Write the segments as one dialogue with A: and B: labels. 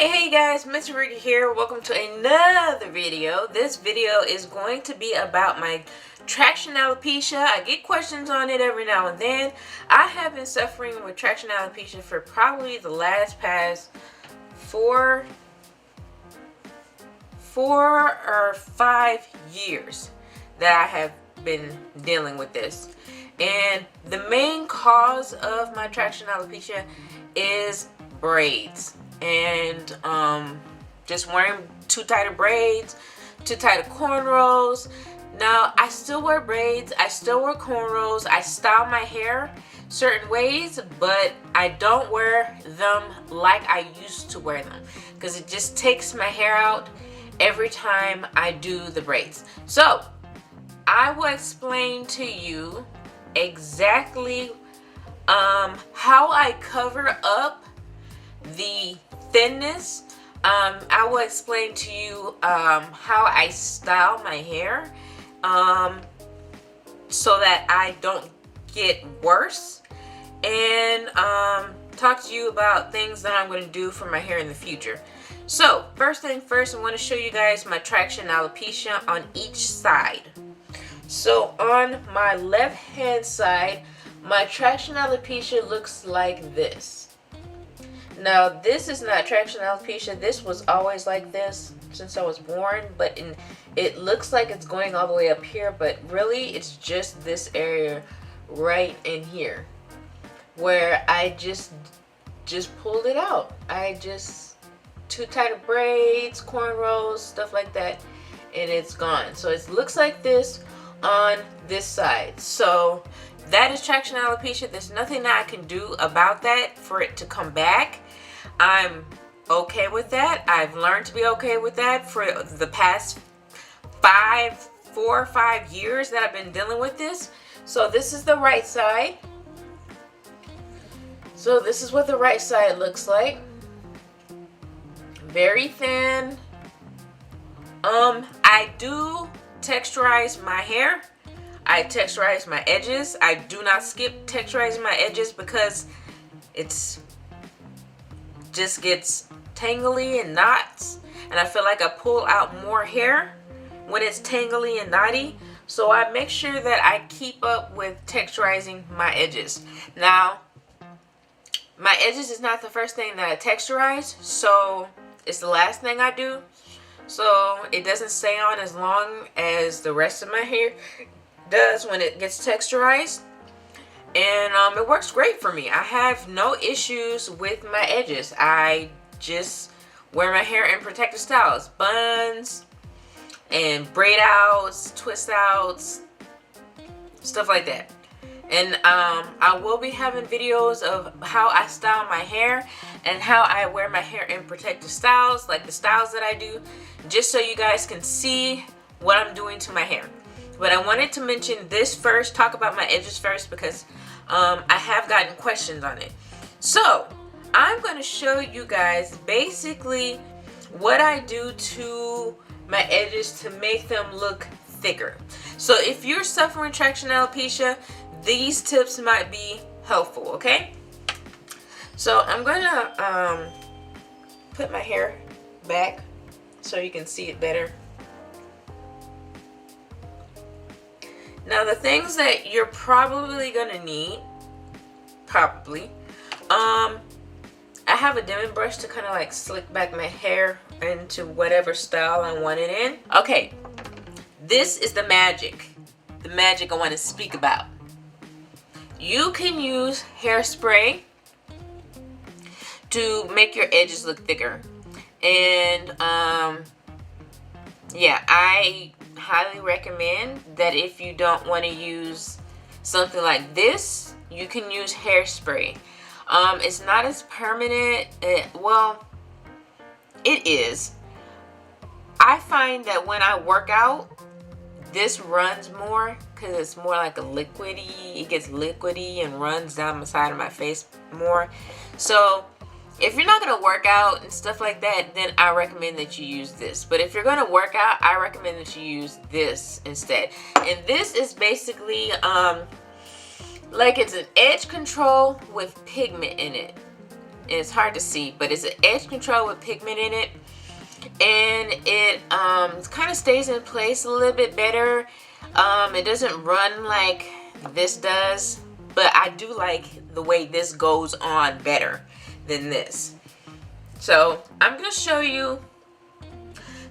A: Hey guys, Mr. Ricky here. Welcome to another video. This video is going to be about my traction alopecia. I get questions on it every now and then. I have been suffering with traction alopecia for probably the past four or 5 years that I have been dealing with this. And the main cause of my traction alopecia is braids. And just wearing too tight of braids, too tight of cornrows. Now I still wear braids, I still wear cornrows, I style my hair certain ways, but I don't wear them like I used to wear them because it just takes my hair out every time I do the braids. So I will explain to you exactly how I cover up the thinness. I will explain to you how I style my hair so that I don't get worse, and talk to you about things that I'm going to do for my hair in the future. So first thing first, I want to show you guys my traction alopecia on each side. So on my left hand side, my traction alopecia looks like this. Now this is not traction alopecia. This was always like this since I was born, but it looks like it's going all the way up here, but really it's just this area right in here where I just pulled it out. I just too tight of braids, cornrows, stuff like that, and it's gone. So it looks like this on this side. So that is traction alopecia. There's nothing that I can do about that for it to come back. I'm okay with that. I've learned to be okay with that for the past 4 or 5 years that I've been dealing with this. So this is the right side. So this is what the right side looks like. Very thin. I do texturize my hair. I texturize my edges. I do not skip texturizing my edges because it's just gets tangly and knots, and I feel like I pull out more hair when it's tangly and knotty. So I make sure that I keep up with texturizing my edges. Now my edges is not the first thing that I texturize, so it's the last thing I do, so it doesn't stay on as long as the rest of my hair does when it gets texturized. And it works great for me. I have no issues with my edges. I just wear my hair in protective styles, buns and braid outs, twist outs, stuff like that. And I will be having videos of how I style my hair and how I wear my hair in protective styles, like the styles that I do, just so you guys can see what I'm doing to my hair. But I wanted to mention this first, talk about my edges first, because I have gotten questions on it. So I'm going to show you guys basically what I do to my edges to make them look thicker. So if you're suffering traction alopecia, these tips might be helpful, okay? So I'm going to put my hair back so you can see it better. Now the things that you're probably gonna need, I have a Denman brush to kind of like slick back my hair into whatever style I want it in. Okay, this is the magic I want to speak about. You can use hairspray to make your edges look thicker, and yeah, I highly recommend that if you don't want to use something like this, you can use hairspray. It's not as permanent. Well, it is. I find that when I work out, this runs more because it's more like a liquidy. It gets liquidy and runs down the side of my face more. So if you're not going to work out and stuff like that, then I recommend that you use this. But if you're going to work out, I recommend that you use this instead. And this is basically like it's an edge control with pigment in it. it's hard to see, but it's an edge control with pigment in it, and it kind of stays in place a little bit better. It doesn't run like this does, but I do like the way this goes on better than this. So I'm going to show you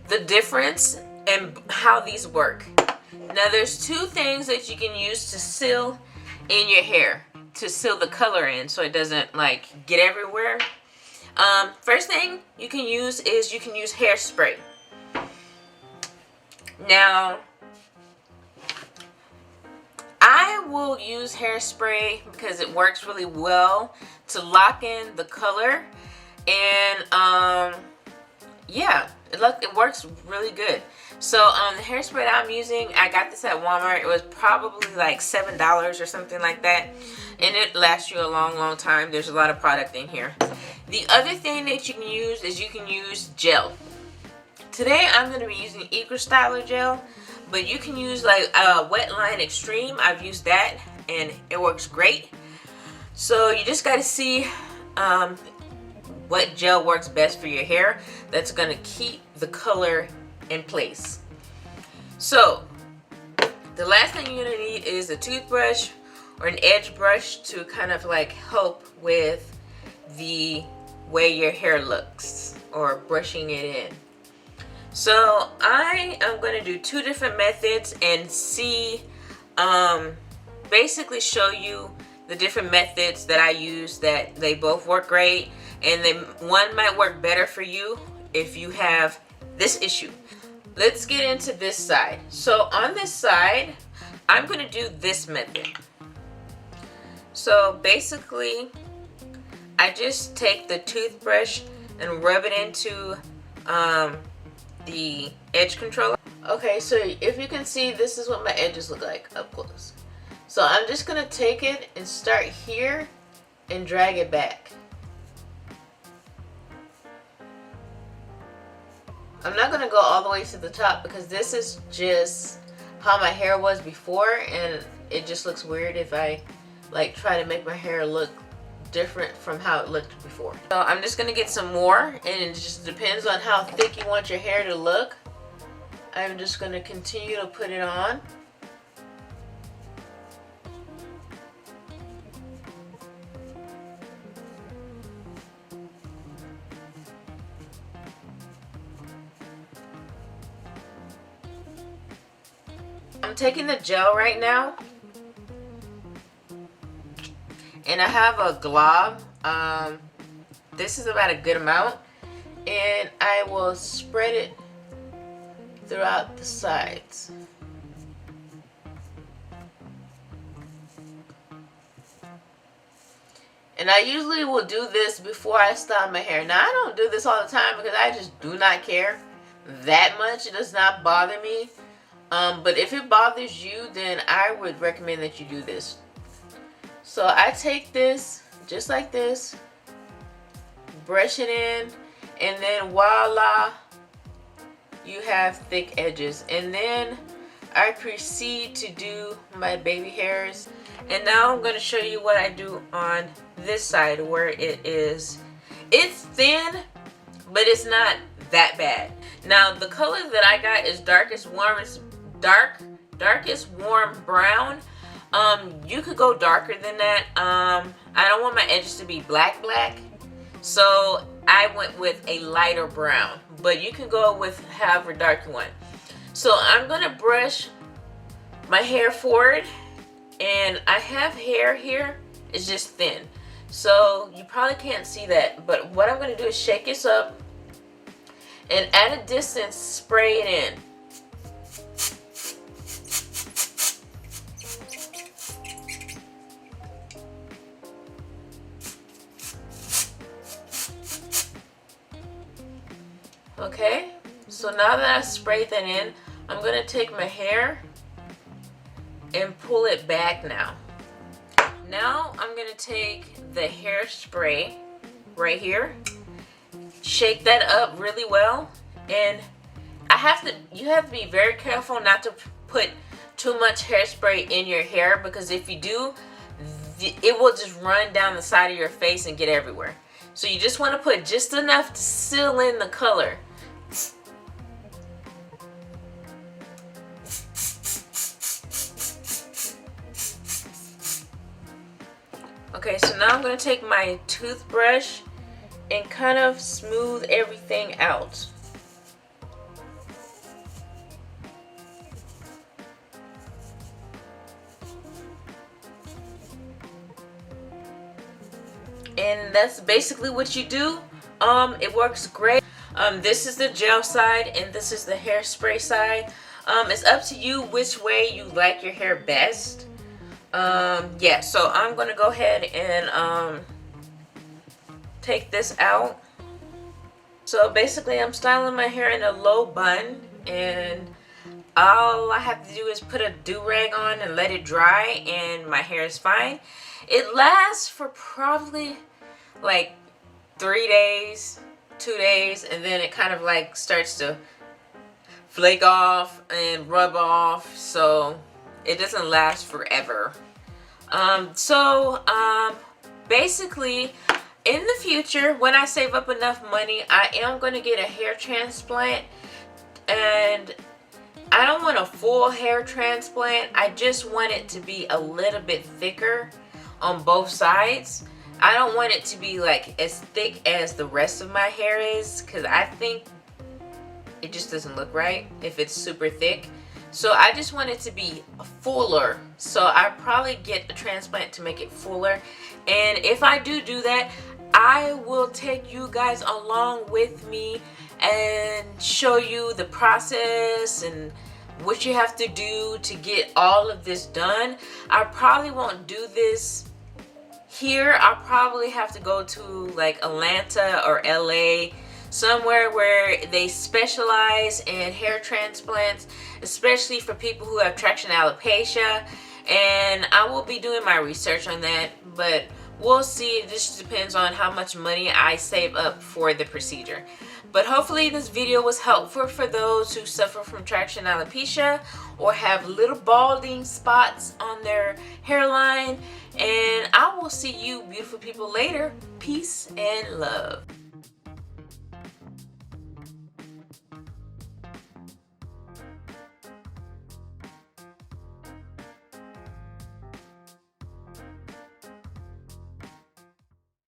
A: the difference and how these work. Now there's two things that you can use to seal in your hair, to seal the color in so it doesn't like get everywhere. First thing you can use is you can use hairspray. Now I will use hairspray because it works really well to lock in the color, and yeah, it works really good. So the hairspray that I'm using, I got this at Walmart. It was probably like $7 or something like that, and it lasts you a long time. There's a lot of product in here. The other thing that you can use is you can use gel. Today I'm going to be using Eco-Styler gel, but you can use like Wetline Extreme. I've used that and it works great. So you just got to see what gel works best for your hair that's going to keep the color in place. So the last thing you're going to need is a toothbrush or an edge brush to kind of like help with the way your hair looks, or brushing it in. So I am going to do two different methods and see, basically show you the different methods that I use, that they both work great, and one might work better for you if you have this issue. Let's get into this side. So on this side, I'm going to do this method. So basically, I just take the toothbrush and rub it into the edge controller. Okay, so if you can see, this is what my edges look like up close. So I'm just going to take it and start here and drag it back. I'm not going to go all the way to the top because this is just how my hair was before, and it just looks weird if I like try to make my hair look different from how it looked before. So I'm just going to get some more, and it just depends on how thick you want your hair to look. I'm just going to continue to put it on. I'm taking the gel right now, and I have a glob. This is about a good amount, and I will spread it throughout the sides. And I usually will do this before I style my hair. Now I don't do this all the time because I just do not care that much. It does not bother me. But if it bothers you, then I would recommend that you do this. So I take this just like this, brush it in, and then voila, you have thick edges. And then I proceed to do my baby hairs. And now I'm going to show you what I do on this side, where it's thin, but it's not that bad. Now the color that I got is darkest warm brown. You could go darker than that. I don't want my edges to be black, so I went with a lighter brown, but you can go with however dark you want. So I'm gonna brush my hair forward, and I have hair here, it's just thin, so you probably can't see that, but what I'm gonna do is shake this up and at a distance spray it in. Okay, so now that I sprayed that in, I'm going to take my hair and pull it back now. Now I'm going to take the hairspray right here, shake that up really well, and you have to be very careful not to put too much hairspray in your hair, because if you do, it will just run down the side of your face and get everywhere. So you just want to put just enough to seal in the color. Okay, so now I'm going to take my toothbrush and kind of smooth everything out. And that's basically what you do. It works great. This is the gel side and this is the hairspray side. It's up to you which way you like your hair best. Yeah, so I'm gonna go ahead and take this out. So basically I'm styling my hair in a low bun, and all I have to do is put a do-rag on and let it dry, and my hair is fine. It lasts for probably like 3 days, 2 days, and then it kind of like starts to flake off and rub off, so it doesn't last forever. Basically in the future, when I save up enough money, I am going to get a hair transplant, and I don't want a full hair transplant. I just want it to be a little bit thicker on both sides. I don't want it to be like as thick as the rest of my hair is, because I think it just doesn't look right if it's super thick. So I just want it to be fuller. So I probably get a transplant to make it fuller. And if I do that, I will take you guys along with me and show you the process and what you have to do to get all of this done. I probably won't do this here. I'll probably have to go to like Atlanta or LA, somewhere where they specialize in hair transplants, especially for people who have traction alopecia, and I will be doing my research on that, but we'll see. This depends on how much money I save up for the procedure. But hopefully this video was helpful for those who suffer from traction alopecia or have little balding spots on their hairline. And I will see you beautiful people later. Peace and love.